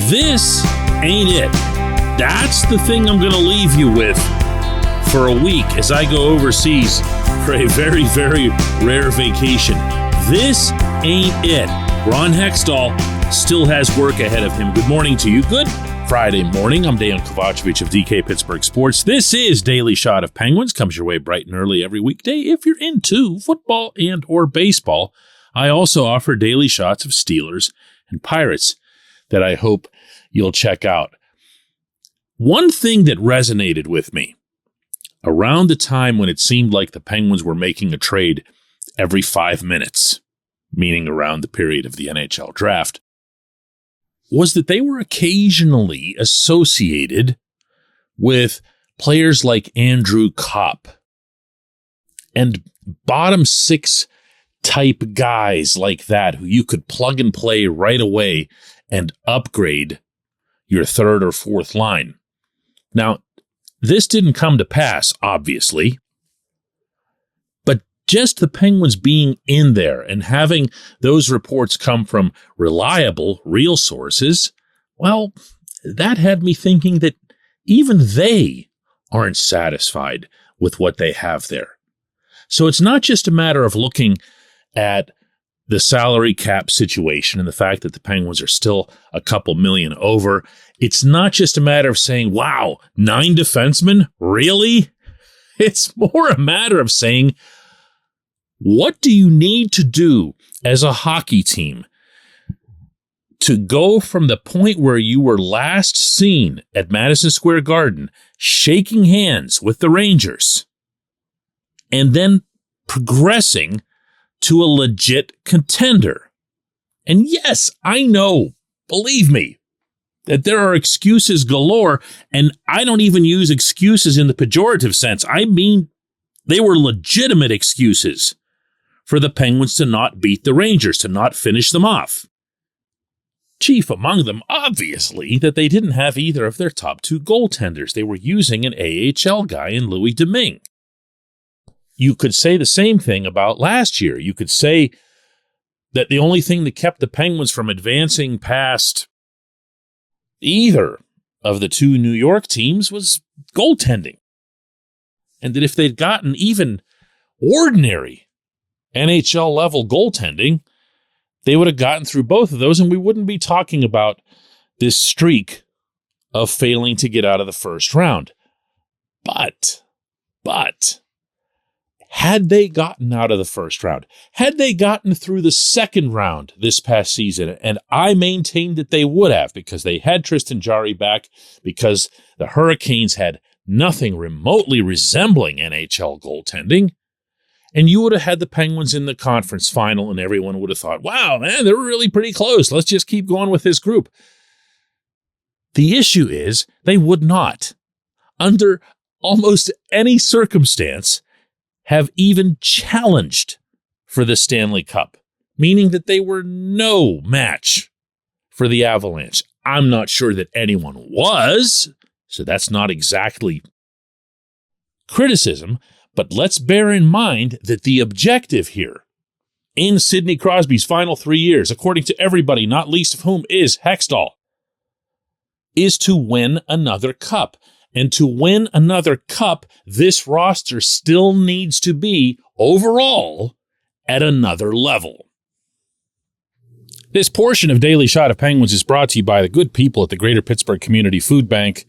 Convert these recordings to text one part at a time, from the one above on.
This ain't it. That's the thing I'm going to leave you with for a week as I go overseas for a very, very rare vacation. This ain't it. Ron Hextall still has work ahead of him. Good morning to you. Good Friday morning. I'm Dejan Kovacevic of DK Pittsburgh Sports. This is Daily Shot of Penguins. Comes your way bright and early every weekday if you're into football and or baseball. I also offer daily shots of Steelers and Pirates that I hope you'll check out. One thing that resonated with me around the time when it seemed like the Penguins were making a trade every 5 minutes, meaning around the period of the NHL draft, was that they were occasionally associated with players like Andrew Kopp and bottom six type guys like that who you could plug and play right away and upgrade your third or fourth line. Now, this didn't come to pass, obviously, but just the Penguins being in there and having those reports come from reliable, real sources, well, that had me thinking that even they aren't satisfied with what they have there. So it's not just a matter of looking at the salary cap situation and the fact that the Penguins are still a couple million over. It's not just a matter of saying, wow, 9 defensemen? Really? It's more a matter of saying, what do you need to do as a hockey team to go from the point where you were last seen at Madison Square Garden, shaking hands with the Rangers, and then progressing to a legit contender? And yes, I know, believe me, that there are excuses galore, and I don't even use excuses in the pejorative sense. I mean, they were legitimate excuses for the Penguins to not beat the Rangers, to not finish them off. Chief among them, obviously, that they didn't have either of their top 2 goaltenders. They were using an AHL guy in Louis Domingue. You could say the same thing about last year. You could say that the only thing that kept the Penguins from advancing past either of the 2 New York teams was goaltending. And that if they'd gotten even ordinary NHL level goaltending, they would have gotten through both of those, and we wouldn't be talking about this streak of failing to get out of the first round. But had they gotten out of the first round, had they gotten through the second round this past season, and I maintained that they would have because they had Tristan Jarry back, because the Hurricanes had nothing remotely resembling NHL goaltending, and you would have had the Penguins in the conference final, and everyone would have thought, wow, man, they were really pretty close. Let's just keep going with this group. The issue is they would not, under almost any circumstance, have even challenged for the Stanley Cup, meaning that they were no match for the Avalanche. I'm not sure that anyone was, so that's not exactly criticism, but let's bear in mind that the objective here in Sidney Crosby's final 3 years, according to everybody, not least of whom is Hextall, is to win another cup. And to win another cup, this roster still needs to be, overall, at another level. This portion of Daily Shot of Penguins is brought to you by the good people at the Greater Pittsburgh Community Food Bank,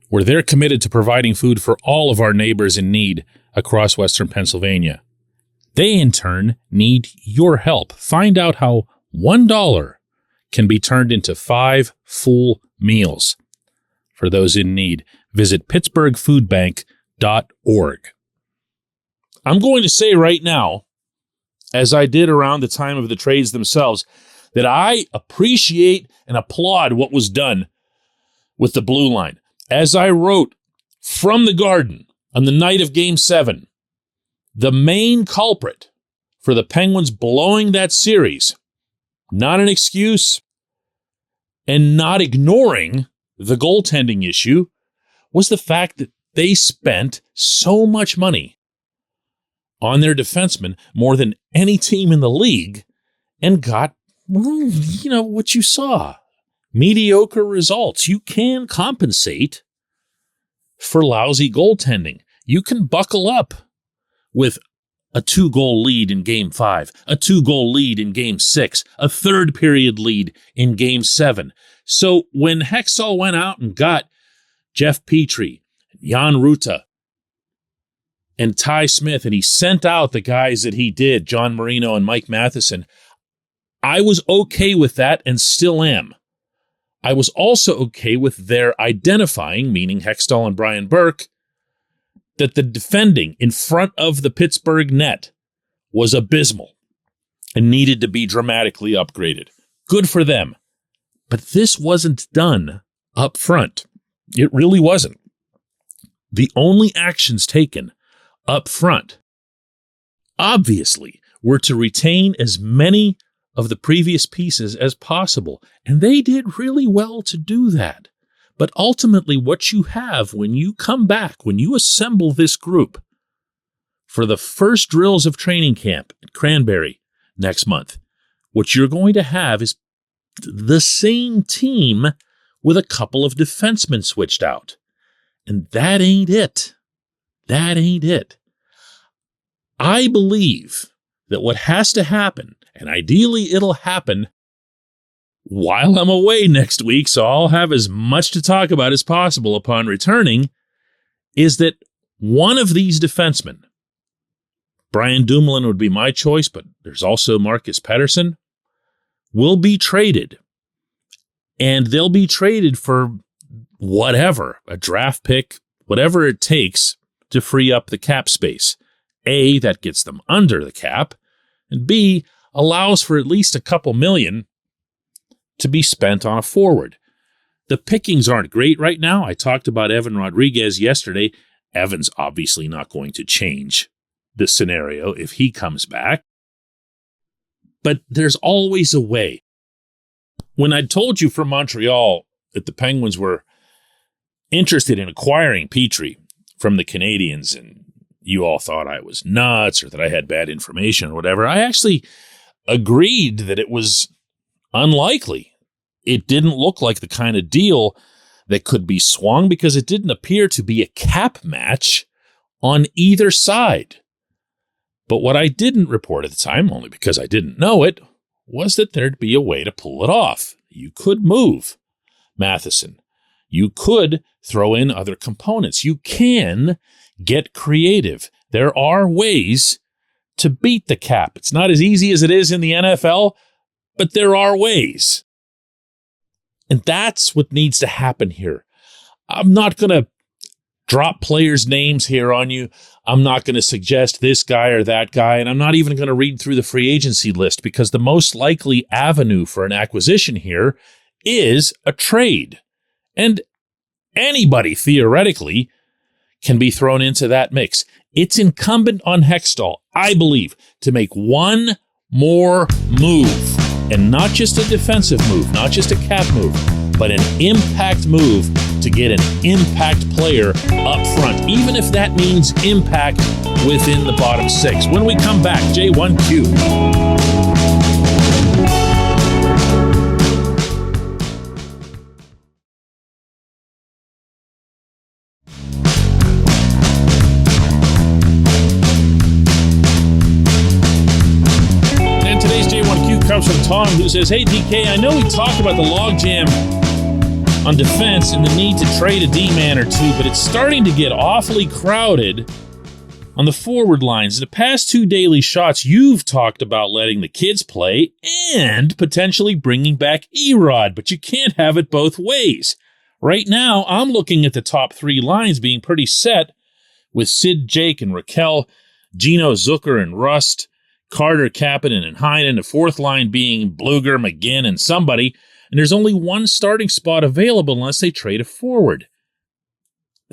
where they're committed to providing food for all of our neighbors in need across Western Pennsylvania. They, in turn, need your help. Find out how $1 can be turned into 5 full meals for those in need. Visit pittsburghfoodbank.org. I'm going to say right now, as I did around the time of the trades themselves, that I appreciate and applaud what was done with the blue line. As I wrote from the Garden on the night of Game 7, the main culprit for the Penguins blowing that series, not an excuse and not ignoring the goaltending issue, was the fact that they spent so much money on their defensemen, more than any team in the league, and got, what you saw. mediocre results. You can compensate for lousy goaltending. You can buckle up with a 2-goal lead in Game 5, a 2-goal lead in Game 6, a third period lead in Game 7. So when Hextall went out and got Jeff Petrie, Jan Ruta, and Ty Smith, and he sent out the guys that he did, John Marino and Mike Matheson, I was okay with that and still am. I was also okay with their identifying, meaning Hextall and Brian Burke, that the defending in front of the Pittsburgh net was abysmal and needed to be dramatically upgraded. Good for them. But this wasn't done up front. It really wasn't. The only actions taken up front, obviously, were to retain as many of the previous pieces as possible. And they did really well to do that. But ultimately, what you have when you come back, when you assemble this group for the first drills of training camp at Cranberry next month, what you're going to have is the same team with a couple of defensemen switched out. And that ain't it. That ain't it. I believe that what has to happen, and ideally it'll happen while I'm away next week, so I'll have as much to talk about as possible upon returning, is that one of these defensemen, Brian Dumoulin would be my choice, but there's also Marcus Pettersson, will be traded. And they'll be traded for whatever, a draft pick, whatever it takes to free up the cap space. A, that gets them under the cap, and B, allows for at least a couple million to be spent on a forward. The pickings aren't great right now. I talked about Evan Rodriguez yesterday. Evan's obviously not going to change the scenario if he comes back. But there's always a way. When I told you from Montreal that the Penguins were interested in acquiring Petrie from the Canadiens, and you all thought I was nuts or that I had bad information or whatever, I actually agreed that it was unlikely. It didn't look like the kind of deal that could be swung because it didn't appear to be a cap match on either side. But what I didn't report at the time, only because I didn't know it, was that there'd be a way to pull it off. You could move Matheson. You could throw in other components. You can get creative. There are ways to beat the cap. It's not as easy as it is in the NFL, but there are ways. And that's what needs to happen here. I'm not going to drop players' names here on you. I'm not going to suggest this guy or that guy, and I'm not even going to read through the free agency list because the most likely avenue for an acquisition here is a trade. And anybody, theoretically, can be thrown into that mix. It's incumbent on Hextall, I believe, to make one more move. And not just a defensive move, not just a cap move, but an impact move to get an impact player up front, even if that means impact within the bottom six. When we come back, J1Q. Comes from Tom, who says, "Hey DK, I know we talked about the logjam on defense and the need to trade a D-man or two, but it's starting to get awfully crowded on the forward lines. In the past 2 daily shots, you've talked about letting the kids play and potentially bringing back Erod, but you can't have it both ways. Right now, I'm looking at the top 3 lines being pretty set with Sid, Jake, and Raquel, Gino, Zucker, and Rust, Carter, Kapanen, and Heinen, the 4th line being Bluger, McGinn, and somebody, and there's only one starting spot available unless they trade a forward.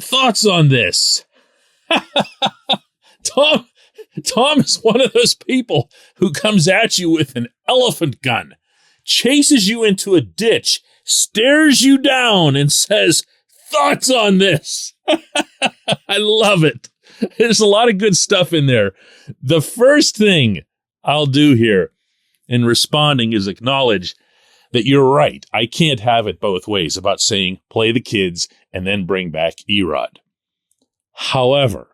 Thoughts on this?" Tom is one of those people who comes at you with an elephant gun, chases you into a ditch, stares you down, and says, "Thoughts on this?" I love it. There's a lot of good stuff in there. The first thing I'll do here in responding is acknowledge that you're right. I can't have it both ways about saying play the kids and then bring back Erod. However,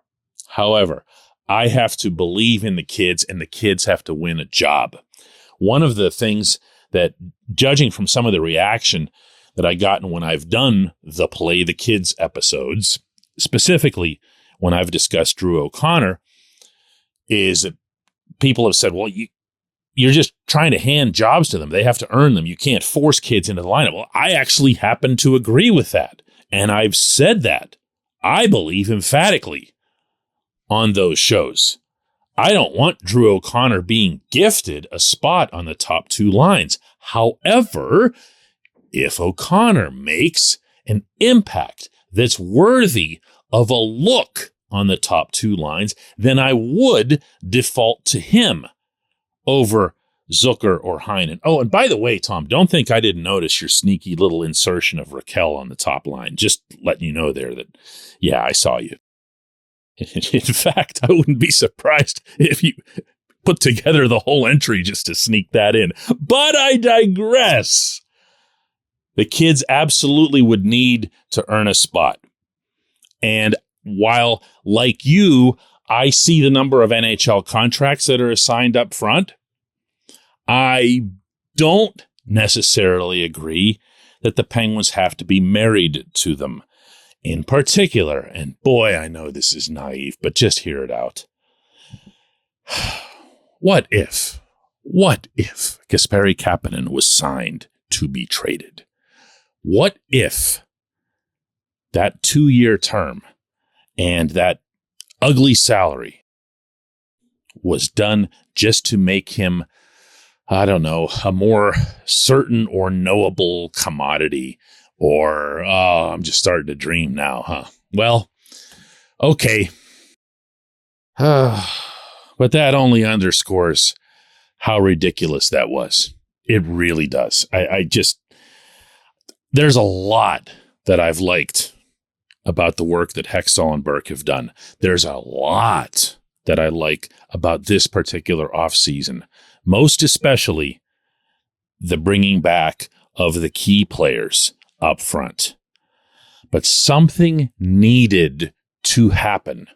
I have to believe in the kids and the kids have to win a job. One of the things that, judging from some of the reaction that I gotten when I've done the Play the Kids episodes, specifically when I've discussed Drew O'Connor, is that people have said, well, you're just trying to hand jobs to them. They have to earn them. You can't force kids into the lineup. Well, I actually happen to agree with that. And I've said that, I believe emphatically, on those shows. I don't want Drew O'Connor being gifted a spot on the top two lines. However, if O'Connor makes an impact that's worthy of a look on the top two lines, then I would default to him over Zucker or Heinen. Oh, and by the way, Tom, don't think I didn't notice your sneaky little insertion of Raquel on the top line. Just letting you know there that, yeah, I saw you. In fact, I wouldn't be surprised if you put together the whole entry just to sneak that in. But I digress. The kids absolutely would need to earn a spot. And while, like you, I see the number of NHL contracts that are assigned up front, I don't necessarily agree that the Penguins have to be married to them. In particular, and boy, I know this is naive, but just hear it out. What if Kasperi Kapanen was signed to be traded? What if that 2-year term and that ugly salary was done just to make him, I don't know, a more certain or knowable commodity? Or, oh, I'm just starting to dream now, huh? Well, okay. But that only underscores how ridiculous that was. It really does. There's a lot that I've liked about the work that Hextall and Burke have done. There's a lot that I like about this particular offseason, most especially the bringing back of the key players up front. But something needed to happen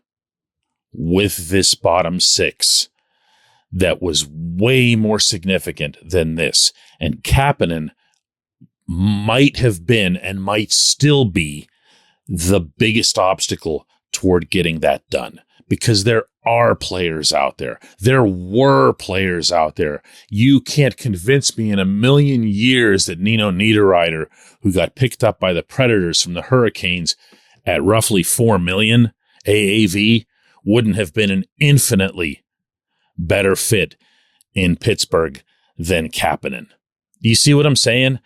with this bottom six that was way more significant than this. And Kapanen might have been and might still be the biggest obstacle toward getting that done, because there are players out there. There were players out there. You can't convince me in a million years that Nino Niederreiter, who got picked up by the Predators from the Hurricanes at roughly $4 million AAV, wouldn't have been an infinitely better fit in Pittsburgh than Kapanen. You see what I'm saying?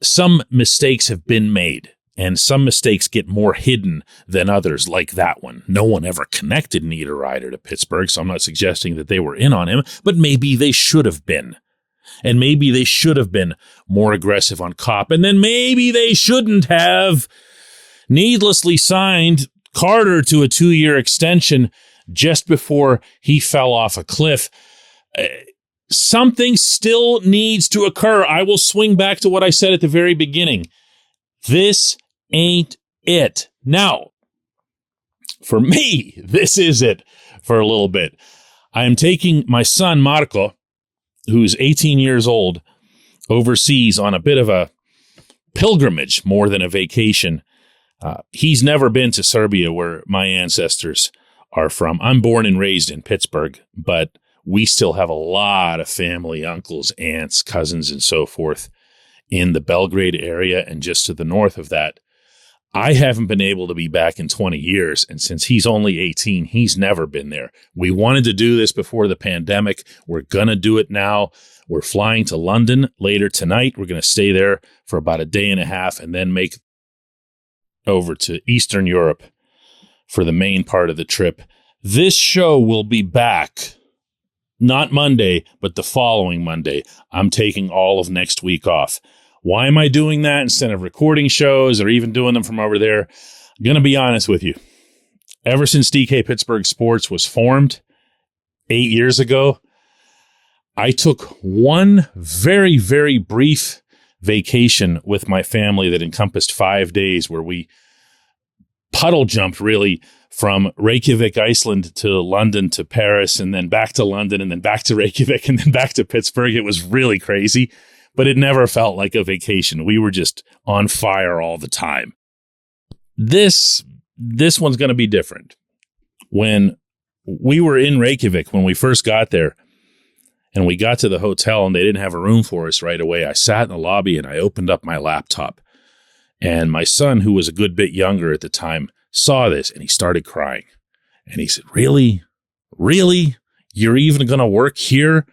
Some mistakes have been made. And some mistakes get more hidden than others, like that one. No one ever connected Niederreiter to Pittsburgh, so I'm not suggesting that they were in on him, but maybe they should have been. And maybe they should have been more aggressive on Kopp, and then maybe they shouldn't have needlessly signed Carter to a 2-year extension just before he fell off a cliff. Something still needs to occur. I will swing back to what I said at the very beginning. This ain't it. Now, for me, this is it for a little bit. I am taking my son, Marco, who's 18 years old, overseas on a bit of a pilgrimage more than a vacation. He's never been to Serbia, where my ancestors are from. I'm born and raised in Pittsburgh, but we still have a lot of family, uncles, aunts, cousins, and so forth in the Belgrade area and just to the north of that. I haven't been able to be back in 20 years, and since he's only 18, he's never been there. We wanted to do this before the pandemic. We're going to do it now. We're flying to London later tonight. We're going to stay there for about a day and a half and then make over to Eastern Europe for the main part of the trip. This show will be back, not Monday, but the following Monday. I'm taking all of next week off. Why am I doing that instead of recording shows or even doing them from over there? I'm going to be honest with you. Ever since DK Pittsburgh Sports was formed 8 years ago, I took one very, very brief vacation with my family that encompassed 5 days where we puddle jumped really from Reykjavik, Iceland to London to Paris, and then back to London, and then back to Reykjavik, and then back to Pittsburgh. It was really crazy, but it never felt like a vacation. We were just on fire all the time. This one's going to be different. When we were in Reykjavik, when we first got there, and we got to the hotel and they didn't have a room for us right away, I sat in the lobby and I opened up my laptop. And my son, who was a good bit younger at the time, saw this and he started crying. And he said, "Really? Really? You're even going to work here?"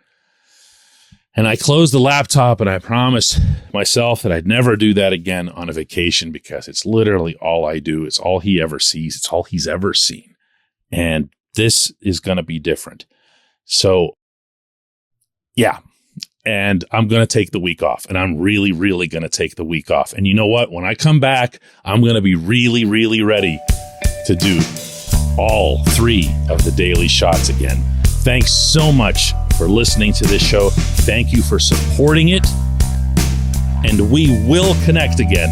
And I closed the laptop and I promised myself that I'd never do that again on a vacation, because it's literally all I do. It's all he ever sees. It's all he's ever seen. And this is going to be different. So, yeah. And I'm going to take the week off, and I'm really, really going to take the week off. And you know what? When I come back, I'm going to be really, really ready to do all 3 of the daily shots again. Thanks so much for listening to this show. Thank you for supporting it. And we will connect again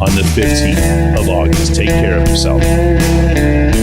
on the 15th of August. Take care of yourself.